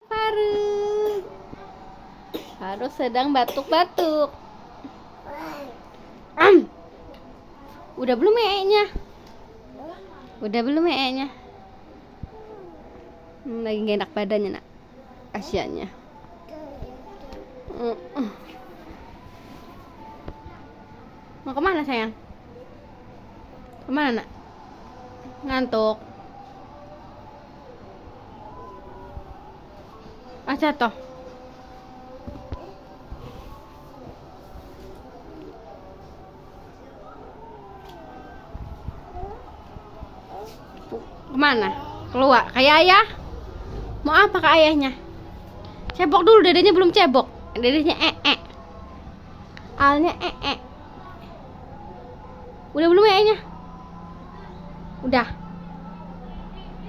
Faruk. Faruk sedang batuk-batuk. Udah belum ee-nya? Udah belum ee-nya? Lagi gak enak badannya, nak. Kasiannya. Mau kemana, sayang? Kemana, nak? Ngantuk. Jatuh. Kemana? Keluar. Kayak ayah? Mau apa ke ayahnya? Cebok dulu, dedenya belum cebok. Dedenya Alnya Udah belum ya, nya? Udah.